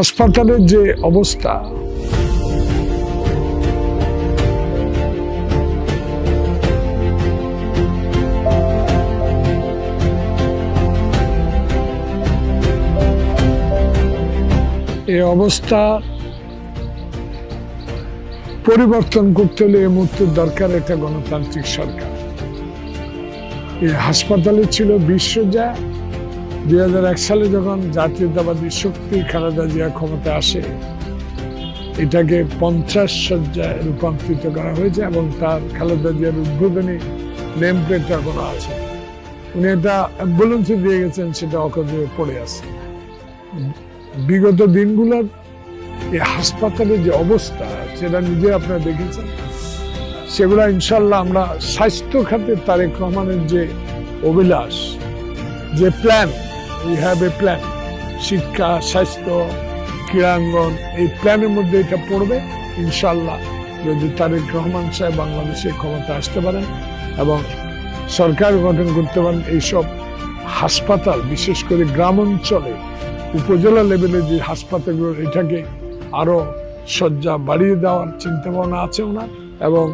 হাসপাতালের যে অবস্থা, এই অবস্থা পরিবর্তন করতে হলে এই মুহূর্তে দরকার একটা গণতান্ত্রিক সরকার। এই হাসপাতালে ছিল 20 শয্যা। 2001 সালে যখন জাতীয়তাবাদী শক্তি খালেদা জিয়া ক্ষমতা আসে, এটাকে 50 শয্যায় রূপান্তরিত করা হয়েছে এবং তার খালেদা জিয়ার উদ্বোধনী নেম প্লেট এখনো আছে। উনি একটা অ্যাম্বুলেন্সে দিয়ে গেছেন, সেটা অকাজে পড়ে আছে। বিগত দিনগুলোর এই হাসপাতালের যে অবস্থা, সেটা নিজে আপনারা দেখেছেন। সেগুলা ইনশাল্লাহ আমরা স্বাস্থ্য খাতে তারেক রহমানের যে অভিলাষ, যে plan, we have a plan, শিক্ষা, স্বাস্থ্য, ক্রীড়াঙ্গন, এই প্ল্যানের মধ্যে এটা পড়বে ইনশাল্লাহ। যদি তারেক রহমান সাহেব বাংলাদেশে ক্ষমতা আসতে পারেন এবং সরকার গঠন করতে পারেন, এইসব হাসপাতাল, বিশেষ করে গ্রাম অঞ্চলে উপজেলা লেভেলে যে হাসপাতালগুলো, এটাকে আরো শয্যা বাড়িয়ে দেওয়ার চিন্তা ভাবনা আছে ওনার, এবং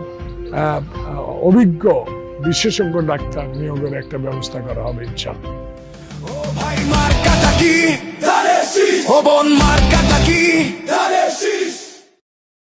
অভিজ্ঞ বিশেষজ্ঞ ডাক্তার নিয়োগের একটা ব্যবস্থা করা হবে ইনশাআল্লাহ। ও ভাই মার্কাটা কি? ধানের শীষ। ও বোন মার্কাটা কি? ধানের শীষ।